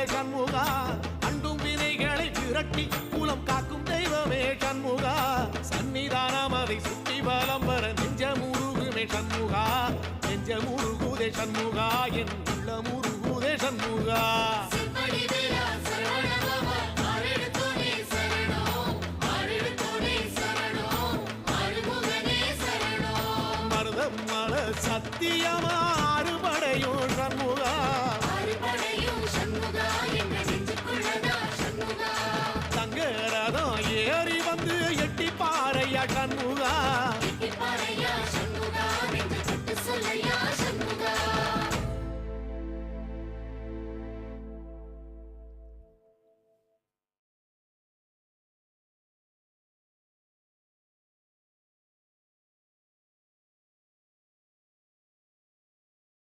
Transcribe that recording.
முருகுதே சண்முகா அண்டும் வினைகளை விரட்டி குலம் காக்கும் தெய்வமே சண்முகா சன்னிதானம் அதை சுற்றி பலம் வர நெஞ்ச முருகுமே சண்முகா நெஞ்ச முருகுதே சண்முகா என் உள்ள முருகுதே சண்முகா